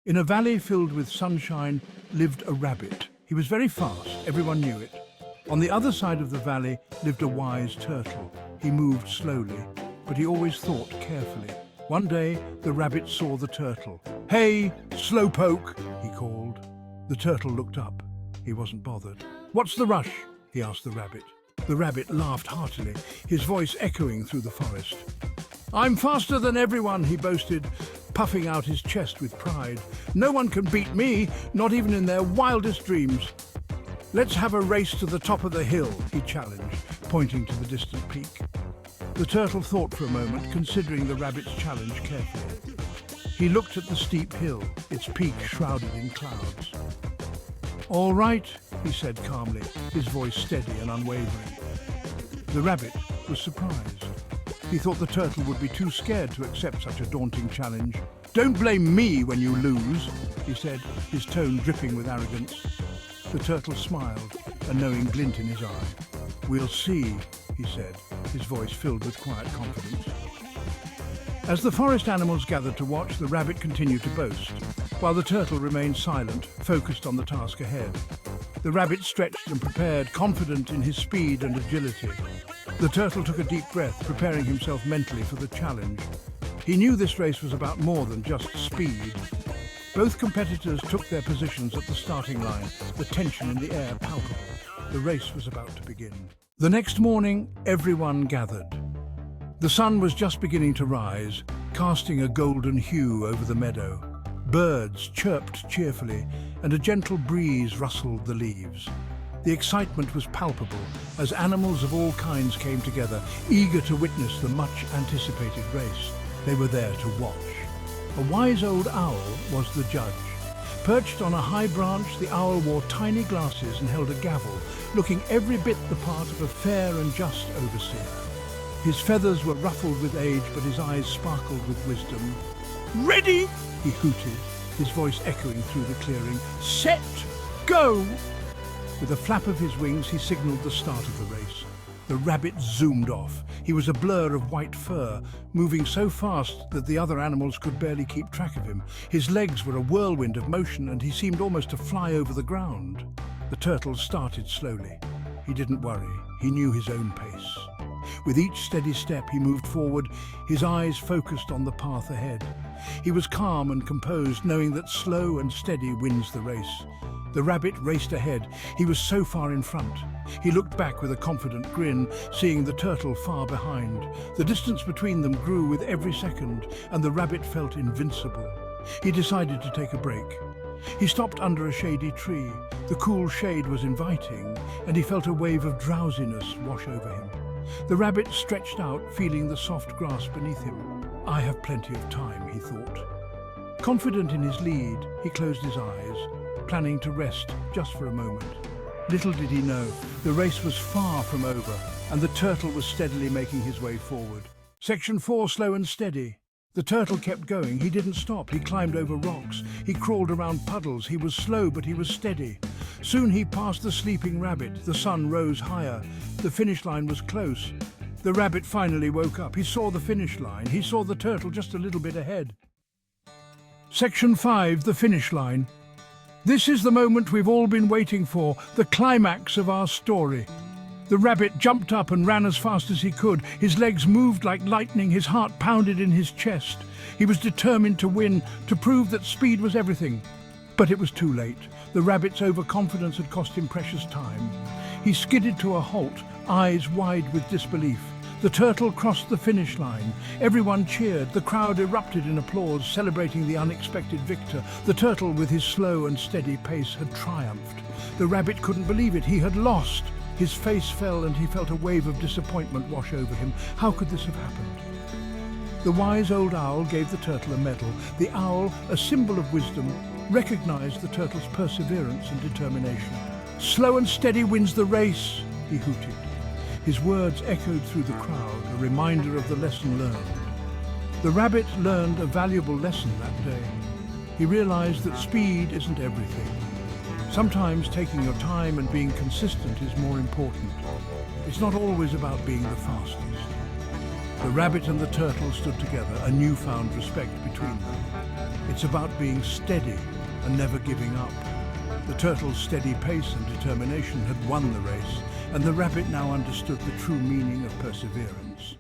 In a valley filled with sunshine lived a rabbit. He was very fast, everyone knew it. On the other side of the valley lived a wise turtle. He moved slowly, but he always thought carefully. One day, the rabbit saw the turtle. "Hey, slowpoke," he called. The turtle looked up. He wasn't bothered. "What's the rush?" he asked the rabbit. The rabbit laughed heartily, his voice echoing through the forest. "I'm faster than everyone," he boasted, puffing out his chest with pride. "No one can beat me, not even in their wildest dreams." "Let's have a race to the top of the hill," he challenged, pointing to the distant peak. The turtle thought for a moment, considering the rabbit's challenge carefully. He looked at the steep hill, its peak shrouded in clouds. "All right," he said calmly, his voice steady and unwavering. The rabbit was surprised. He thought the turtle would be too scared to accept such a daunting challenge. "Don't blame me when you lose," he said, his tone dripping with arrogance. The turtle smiled, a knowing glint in his eye. "We'll see," he said, his voice filled with quiet confidence. As the forest animals gathered to watch, the rabbit continued to boast, while the turtle remained silent, focused on the task ahead. The rabbit stretched and prepared, confident in his speed and agility. The turtle took a deep breath, preparing himself mentally for the challenge. He knew this race was about more than just speed. Both competitors took their positions at the starting line, the tension in the air palpable. The race was about to begin. The next morning, everyone gathered. The sun was just beginning to rise, casting a golden hue over the meadow. Birds chirped cheerfully, and a gentle breeze rustled the leaves. The excitement was palpable as animals of all kinds came together, eager to witness the much-anticipated race. They were there to watch. A wise old owl was the judge. Perched on a high branch, the owl wore tiny glasses and held a gavel, looking every bit the part of a fair and just overseer. His feathers were ruffled with age, but his eyes sparkled with wisdom. "Ready!" he hooted, his voice echoing through the clearing. "Set! Go!" With a flap of his wings, he signaled the start of the race. The rabbit zoomed off. He was a blur of white fur, moving so fast that the other animals could barely keep track of him. His legs were a whirlwind of motion, and he seemed almost to fly over the ground. The turtle started slowly. He didn't worry. He knew his own pace. With each steady step he moved forward, his eyes focused on the path ahead. He was calm and composed, knowing that slow and steady wins the race. The rabbit raced ahead. He was so far in front. He looked back with a confident grin, seeing the turtle far behind. The distance between them grew with every second, and the rabbit felt invincible. He decided to take a break. He stopped under a shady tree. The cool shade was inviting, and he felt a wave of drowsiness wash over him. The rabbit stretched out, feeling the soft grass beneath him. "I have plenty of time," he thought. Confident in his lead, he closed his eyes, planning to rest just for a moment. Little did he know, the race was far from over, and the turtle was steadily making his way forward. Section 4, slow and steady. The turtle kept going. He didn't stop. He climbed over rocks. He crawled around puddles. He was slow, but he was steady. Soon he passed the sleeping rabbit. The sun rose higher. The finish line was close. The rabbit finally woke up. He saw the finish line. He saw the turtle just a little bit ahead. Section 5, the finish line. This is the moment we've all been waiting for, the climax of our story. The rabbit jumped up and ran as fast as he could. His legs moved like lightning, his heart pounded in his chest. He was determined to win, to prove that speed was everything. But it was too late. The rabbit's overconfidence had cost him precious time. He skidded to a halt, eyes wide with disbelief. The turtle crossed the finish line. Everyone cheered. The crowd erupted in applause, celebrating the unexpected victor. The turtle, with his slow and steady pace, had triumphed. The rabbit couldn't believe it. He had lost. His face fell and he felt a wave of disappointment wash over him. How could this have happened? The wise old owl gave the turtle a medal. The owl, a symbol of wisdom, recognized the turtle's perseverance and determination. "Slow and steady wins the race," he hooted. His words echoed through the crowd, a reminder of the lesson learned. The rabbit learned a valuable lesson that day. He realized that speed isn't everything. Sometimes taking your time and being consistent is more important. It's not always about being the fastest. The rabbit and the turtle stood together, a newfound respect between them. It's about being steady and never giving up. The turtle's steady pace and determination had won the race, and the rabbit now understood the true meaning of perseverance.